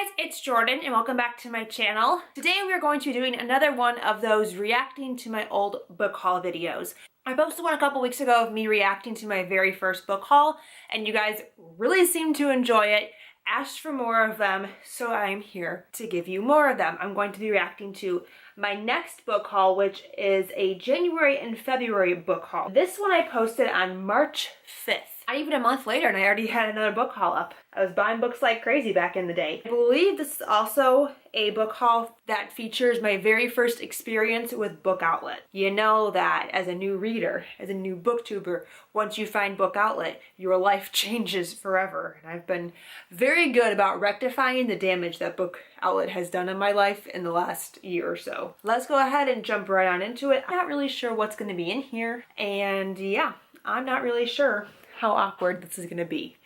guys, it's Jordan and welcome back to my channel. Today we are going to be doing another one of those reacting to my old book haul videos. I posted one a couple weeks ago of me reacting to my very first book haul and you guys really seemed to enjoy it, asked for more of them, so I'm here to give you more of them. I'm going to be reacting to my next book haul, which is a January and February book haul. This one I posted on March 5th. Not even a month later and I already had another book haul up. I was buying books like crazy back in the day. I believe this is also a book haul that features my very first experience with Book Outlet. You know that as a new reader, as a new booktuber, once you find Book Outlet, your life changes forever. And I've been very good about rectifying the damage that Book Outlet has done in my life in the last year or so. Let's go ahead and jump right on into it. I'm not really sure what's going to be in here, and yeah, I'm not really sure how awkward this is gonna be,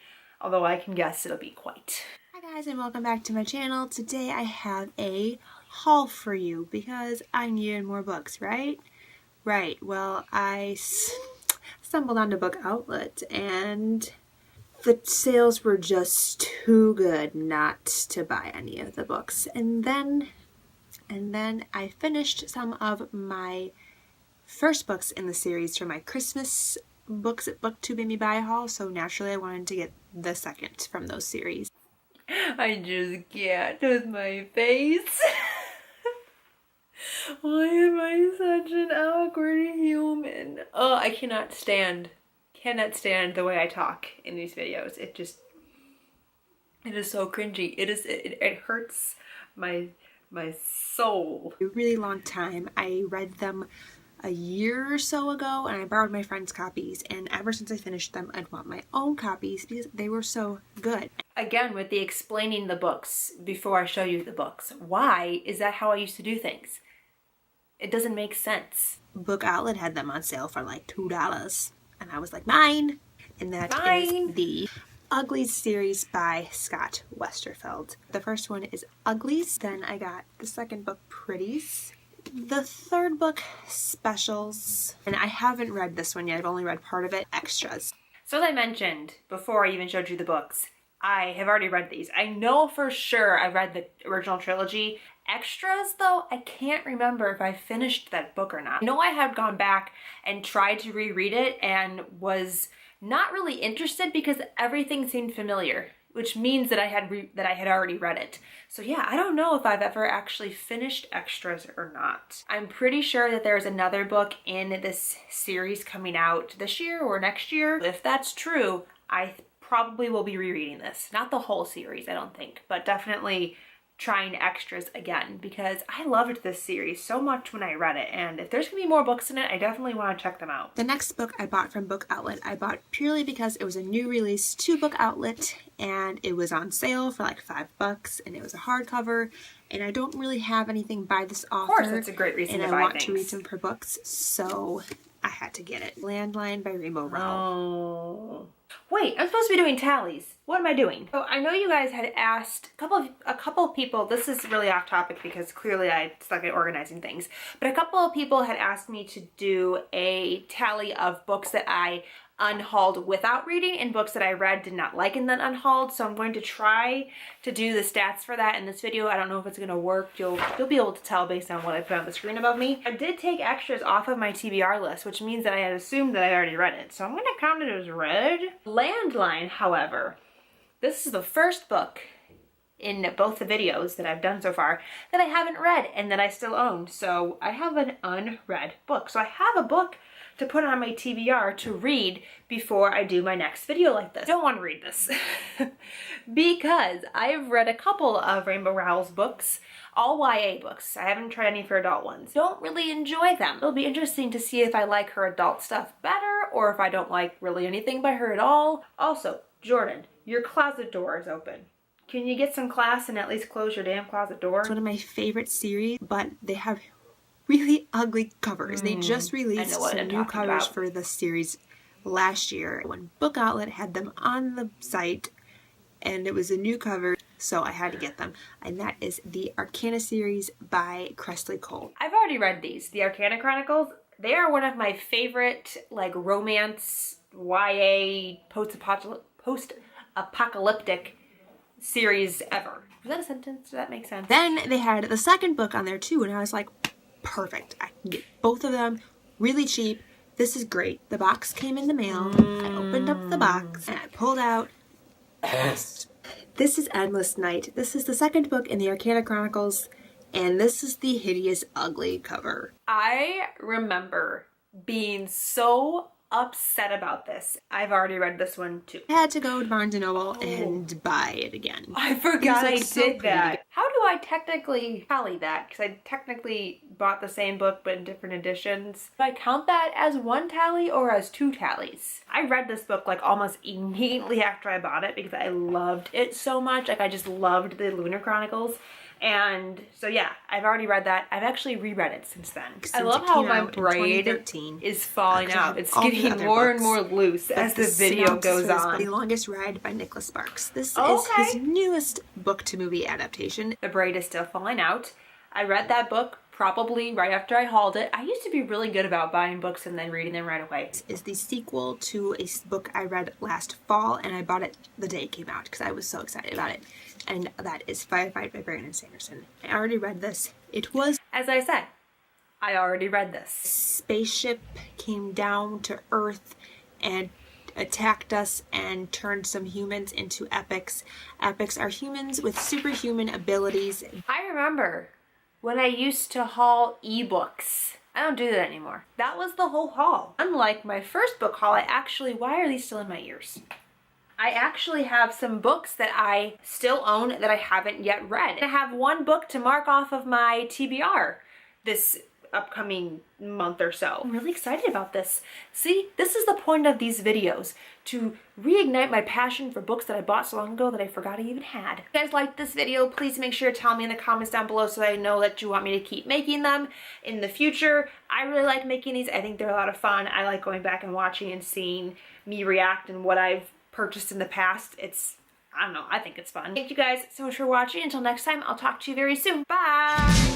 although I can guess it'll be quite. Hi guys and welcome back to my channel. Today I have a haul for you because I needed more books, right? Right, well I stumbled onto Book Outlet and the sales were just too good not to buy any of the books. And then I finished some of my first books in the series from my Christmas books at BookTube made me buy haul, so naturally I wanted to get the second from those series. I just can't with my face. Why am I such an awkward human? Oh, I cannot stand the way I talk in these videos. It is so cringy. It hurts my soul. A really long time. I read them a year or so ago and I borrowed my friend's copies, and ever since I finished them I'd want my own copies because they were so good. Again, with the explaining the books before I show you the books. Why is that how I used to do things? It doesn't make sense. Book Outlet had them on sale for like $2 and I was like, mine! And that is the Uglies series by Scott Westerfeld. The first one is Uglies, then I got the second book, Pretties. The third book, Specials, and I haven't read this one yet. I've only read part of it, Extras. So as I mentioned before I even showed you the books, I have already read these. I know for sure I read the original trilogy. Extras, though, I can't remember if I finished that book or not. I know I had gone back and tried to reread it and was not really interested because everything seemed familiar, which means that I had already read it. So yeah, I don't know if I've ever actually finished Extras or not. I'm pretty sure that there's another book in this series coming out this year or next year. If that's true, I probably will be rereading this. Not the whole series, I don't think, but definitely trying Extras again because I loved this series so much when I read it, and if there's gonna be more books in it, I definitely want to check them out. The next book I bought from Book Outlet, I bought purely because it was a new release to Book Outlet and it was on sale for like $5 and it was a hardcover, and I don't really have anything by this author. Of course, that's a great reason to buy things. And I want to read some of her books, so I had to get it. Landline by Rainbow Rowell. Oh. Wait, I'm supposed to be doing tallies. What am I doing? So I know you guys had asked a couple of people, this is really off topic because clearly I suck at organizing things, but a couple of people had asked me to do a tally of books that I unhauled without reading and books that I read did not like and then unhauled. So I'm going to try to do the stats for that in this video. I don't know if it's gonna work. You'll be able to tell based on what I put on the screen above me. I did take Extras off of my TBR list, which means that I had assumed that I already read it. So I'm gonna count it as read. Landline, however, this is the first book in both the videos that I've done so far that I haven't read and that I still own. So I have an unread book. So I have a book to put on my TBR to read before I do my next video like this. I don't want to read this because I've read a couple of Rainbow Rowell's books, all YA books. I haven't tried any for adult ones. Don't really enjoy them. It'll be interesting to see if I like her adult stuff better or if I don't like really anything by her at all. Also, Jordan, your closet door is open. Can you get some class and at least close your damn closet door? It's one of my favorite series, but they have really ugly covers. They just released some new covers for the series last year when Book Outlet had them on the site and it was a new cover, so I had to get them. And that is the Arcana series by Cressley Cole. I've already read these. The Arcana Chronicles, they are one of my favorite like romance, YA, post-apocalyptic series ever. Was that a sentence? Does that make sense? Then they had the second book on there too, and I was like, perfect. I can get both of them really cheap. This is great. The box came in the mail. I opened up the box and I pulled out This is Endless Night. This is the second book in the Arcana Chronicles, and this is the hideous, ugly cover. I remember being so upset about this. I've already read this one too. I had to go to Barnes & Noble and buy it again. I forgot I so did that. pretty. How do I technically tally that? Because I technically bought the same book but in different editions. Do I count that as one tally or as two tallies? I read this book like almost immediately after I bought it because I loved it so much. Like I just loved the Lunar Chronicles. And so yeah, I've already read that. I've actually reread it since then. I love how my braid is falling out. It's getting more and more loose as the video goes on. The Longest Ride by Nicholas Sparks. This is his newest book to movie adaptation. The braid is still falling out. I read that book probably right after I hauled it. I used to be really good about buying books and then reading them right away. This is the sequel to a book I read last fall, and I bought it the day it came out because I was so excited about it. And that is Firefight by Brandon Sanderson. I already read this. It was, as I said, I already read this. Spaceship came down to Earth and attacked us and turned some humans into epics. Epics are humans with superhuman abilities. I remember when I used to haul ebooks. I don't do that anymore. That was the whole haul. Unlike my first book haul, why are these still in my ears? I actually have some books that I still own that I haven't yet read. I have one book to mark off of my TBR this upcoming month or so. I'm really excited about this. See, this is the point of these videos, to reignite my passion for books that I bought so long ago that I forgot I even had. If you guys liked this video, please make sure to tell me in the comments down below so that I know that you want me to keep making them in the future. I really like making these. I think they're a lot of fun. I like going back and watching and seeing me react and what I've purchased in the past. I don't know, I think it's fun. Thank you guys so much for watching. Until next time, I'll talk to you very soon. Bye!